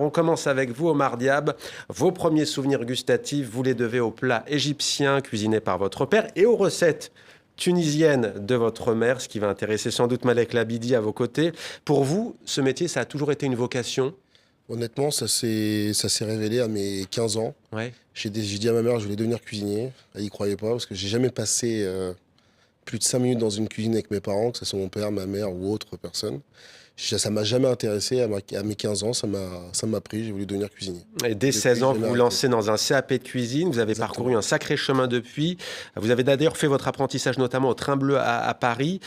On commence avec vous, Omar Diab. Vos premiers souvenirs gustatifs, vous les devez aux plats égyptiens cuisinés par votre père et aux recettes tunisiennes de votre mère, ce qui va intéresser sans doute Malek Labidi à vos côtés. Pour vous, ce métier, ça a toujours été une vocation? Honnêtement, ça s'est révélé à mes 15 ans. Ouais. J'ai dit à ma mère que je voulais devenir cuisinier. Elle n'y croyait pas parce que j'ai jamais passé plus de 5 minutes dans une cuisine avec mes parents, que ce soit mon père, ma mère ou autre personne. Ça m'a jamais intéressé. À mes 15 ans, ça m'a pris. J'ai voulu devenir cuisinier. Et dès Depuis, 16 ans, j'ai vous jamais vous arrêté. lancez dans un CAP de cuisine. Vous avez Exactement. parcouru un sacré chemin depuis. Vous avez d'ailleurs fait votre apprentissage notamment au Train Bleu à Paris.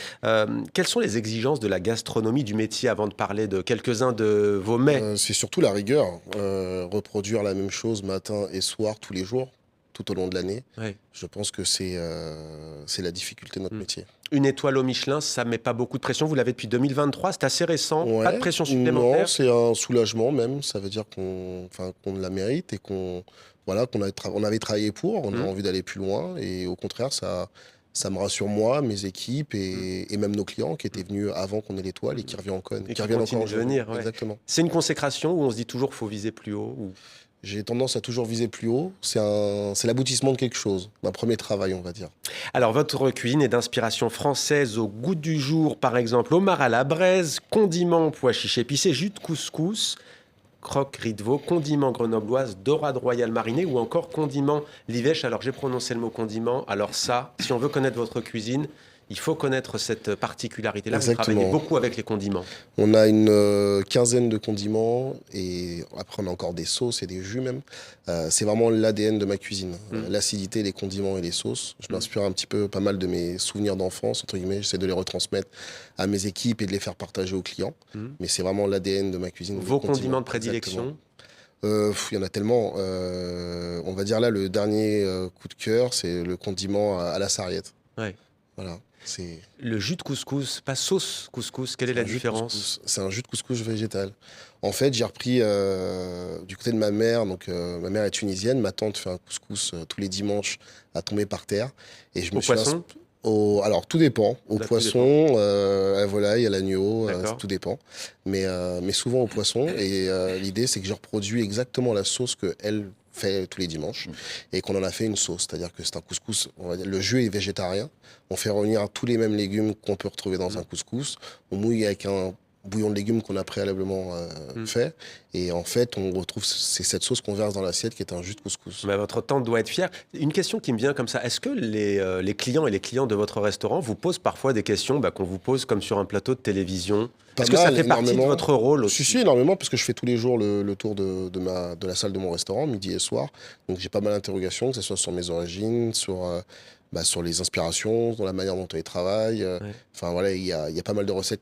Quelles sont les exigences de la gastronomie du métier avant de parler de quelques-uns de vos mets? C'est surtout la rigueur. Reproduire la même chose matin et soir tous les jours, tout au long de l'année. Ouais. Je pense que c'est la difficulté de notre métier. Une étoile au Michelin, ça ne met pas beaucoup de pression. Vous l'avez depuis 2023, c'est assez récent. Ouais. Pas de pression Non, supplémentaire. c'est un soulagement même. Ça veut dire qu'on la mérite et qu'on avait travaillé pour. On a envie d'aller plus loin. Et au contraire, ça me rassure moi, mes équipes et même nos clients qui étaient venus avant qu'on ait l'étoile et qui reviennent encore. Et qui continuent de venir. Ouais. Exactement. C'est une consécration où on se dit toujours qu'il faut viser plus haut ou... J'ai tendance à toujours viser plus haut. C'est l'aboutissement de quelque chose, d'un premier travail, on va dire. Alors, votre cuisine est d'inspiration française au goût du jour, par exemple, homard à la braise, condiments pois chiches épicés, jus de couscous, croque riz de veau, condiments grenobloise, dorade royale marinée ou encore condiments livèche. Alors, j'ai prononcé le mot condiment. Alors ça, si on veut connaître votre cuisine, il faut connaître cette particularité-là. Vous Exactement. travaillez beaucoup avec les condiments. On a une quinzaine de condiments et après on a encore des sauces et des jus même. C'est vraiment l'ADN de ma cuisine. L'acidité, les condiments et les sauces. Je m'inspire un petit peu pas mal de mes souvenirs d'enfance, entre guillemets. J'essaie de les retransmettre à mes équipes et de les faire partager aux clients. Mais c'est vraiment l'ADN de ma cuisine. Vos condiments de prédilection? Il y en a tellement. On va dire là, le dernier coup de cœur, c'est le condiment à la sarriette. Ouais. Voilà. Le jus de couscous, pas sauce couscous, quelle est la différence? C'est un jus de couscous végétal. En fait, j'ai repris du côté de ma mère. Donc, ma mère est tunisienne. Ma tante fait un couscous tous les dimanches à tomber par terre. Et je me suis Poisson? Alors, tout dépend. Au Tout poisson, à la volaille, à l'agneau, D'accord. tout dépend. Mais souvent au poisson. Et l'idée, c'est que je reproduis exactement la sauce qu'elle fait tous les dimanches et qu'on en a fait une sauce. C'est-à-dire que c'est un couscous, on va dire, le jus est végétarien. On fait revenir tous les mêmes légumes qu'on peut retrouver dans un couscous. On mouille avec un bouillon de légumes qu'on a préalablement fait. Et en fait, on retrouve, c'est cette sauce qu'on verse dans l'assiette qui est un jus de couscous. Mais votre tante doit être fière. Une question qui me vient comme ça. Est-ce que les clients et les clients de votre restaurant vous posent parfois des questions qu'on vous pose comme sur un plateau de télévision? Est-ce que ça fait partie de votre rôle aussi? Si, énormément, parce que je fais tous les jours le tour de la salle de mon restaurant, midi et soir. Donc j'ai pas mal d'interrogations, que ce soit sur mes origines, sur les inspirations, sur la manière dont on travaille. Enfin voilà, il y a pas mal de recettes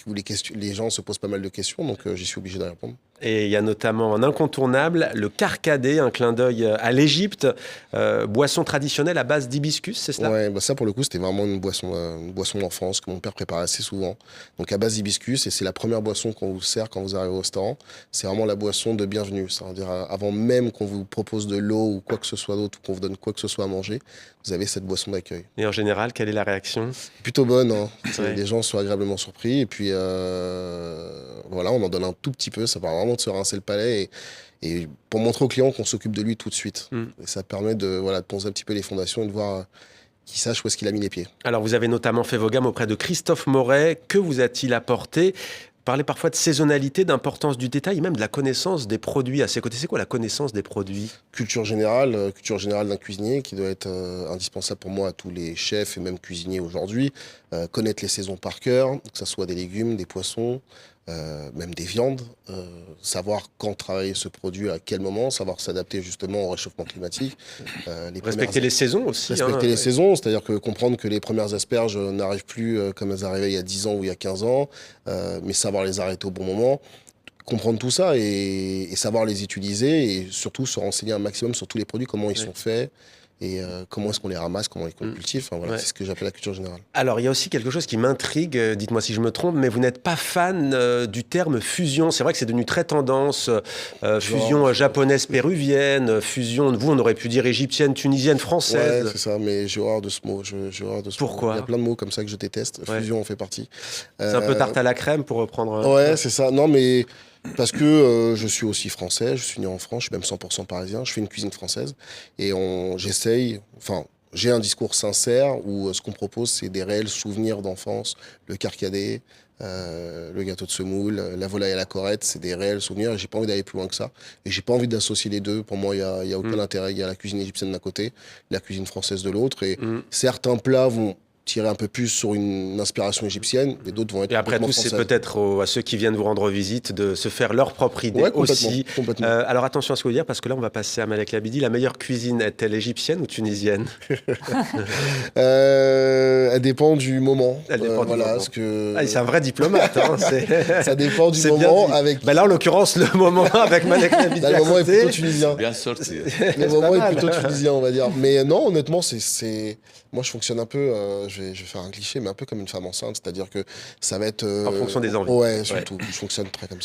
où les gens se posent pas mal de questions, donc j'y suis obligé de répondre. Et il y a notamment un incontournable, le carcadé, un clin d'œil à l'Égypte, boisson traditionnelle à base d'hibiscus, c'est cela? Ouais, ça pour le coup c'était vraiment une boisson d'enfance que mon père préparait assez souvent. Donc à base d'hibiscus, et c'est la première boisson qu'on vous sert quand vous arrivez au restaurant. C'est vraiment la boisson de bienvenue, c'est-à-dire avant même qu'on vous propose de l'eau ou quoi que ce soit d'autre, ou qu'on vous donne quoi que ce soit à manger, vous avez cette boisson d'accueil. Et en général, quelle est la réaction? Plutôt bonne, hein. Ouais. Les gens sont agréablement surpris et puis voilà, on en donne un tout petit peu, ça permet vraiment de se rincer le palais et pour montrer au client qu'on s'occupe de lui tout de suite. Et ça permet de poser un petit peu les fondations et de voir qu'il sache où est-ce qu'il a mis les pieds. Alors vous avez notamment fait vos gammes auprès de Christophe Moret. Que vous a-t-il apporté? Parlez parfois de saisonnalité, d'importance du détail, et même de la connaissance des produits à ses côtés. C'est quoi la connaissance des produits? Culture générale d'un cuisinier qui doit être indispensable pour moi à tous les chefs et même cuisiniers aujourd'hui. Connaître les saisons par cœur, que ce soit des légumes, des poissons, même des viandes. Savoir quand travailler ce produit, à quel moment, savoir s'adapter justement au réchauffement climatique. Respecter les saisons aussi. Respecter les saisons, c'est-à-dire que comprendre que les premières asperges n'arrivent plus comme elles arrivaient il y a 10 ans ou il y a 15 ans, mais savoir les arrêter au bon moment. Comprendre tout ça et savoir les utiliser et surtout se renseigner un maximum sur tous les produits, comment ils sont faits et comment est-ce qu'on les ramasse, comment on les cultive. Enfin, voilà, c'est ce que j'appelle la culture générale. Alors, il y a aussi quelque chose qui m'intrigue, dites-moi si je me trompe, mais vous n'êtes pas fan du terme fusion. C'est vrai que c'est devenu très tendance, fusion japonaise-péruvienne, fusion, vous, on aurait pu dire égyptienne, tunisienne, française. Ouais, c'est ça, mais j'ai horreur de ce mot. Pourquoi? Il y a plein de mots comme ça que je déteste. Fusion en fait partie. C'est un peu tarte à la crème pour reprendre... Ouais, c'est ça. Non, mais Parce que je suis aussi français, je suis né en France, je suis même 100% parisien, je fais une cuisine française et j'essaye, enfin, j'ai un discours sincère où ce qu'on propose, c'est des réels souvenirs d'enfance, le carcadet, le gâteau de semoule, la volaille à la corette, c'est des réels souvenirs et j'ai pas envie d'aller plus loin que ça. Et j'ai pas envie d'associer les deux. Pour moi, il y a aucun intérêt. Il y a la cuisine égyptienne d'un côté, la cuisine française de l'autre. Et certains plats vont tirer un peu plus sur une inspiration égyptienne, et d'autres vont être Et après complètement tout, c'est françaises. peut-être à ceux qui viennent vous rendre visite de se faire leur propre idée Ouais, complètement, aussi. complètement. Alors attention à ce que vous dire, parce que là, on va passer à Malek Labidi. La meilleure cuisine est-elle égyptienne ou tunisienne? Elle dépend du moment. Elle dépend du voilà, moment. parce que Ah, c'est un vrai diplomate. Hein, ça dépend du c'est bien moment. dit. Avec... Ben là, en l'occurrence, le moment avec Malek Labidi Là, le à moment est côté, plutôt tunisien. Bien sorti. Le moment pas est mal. plutôt tunisien, on va dire. Mais non, honnêtement, moi, je fonctionne un peu, je vais faire un cliché, mais un peu comme une femme enceinte. C'est-à-dire que ça va être... En fonction des envies. Ouais, surtout. Je fonctionne très comme ça.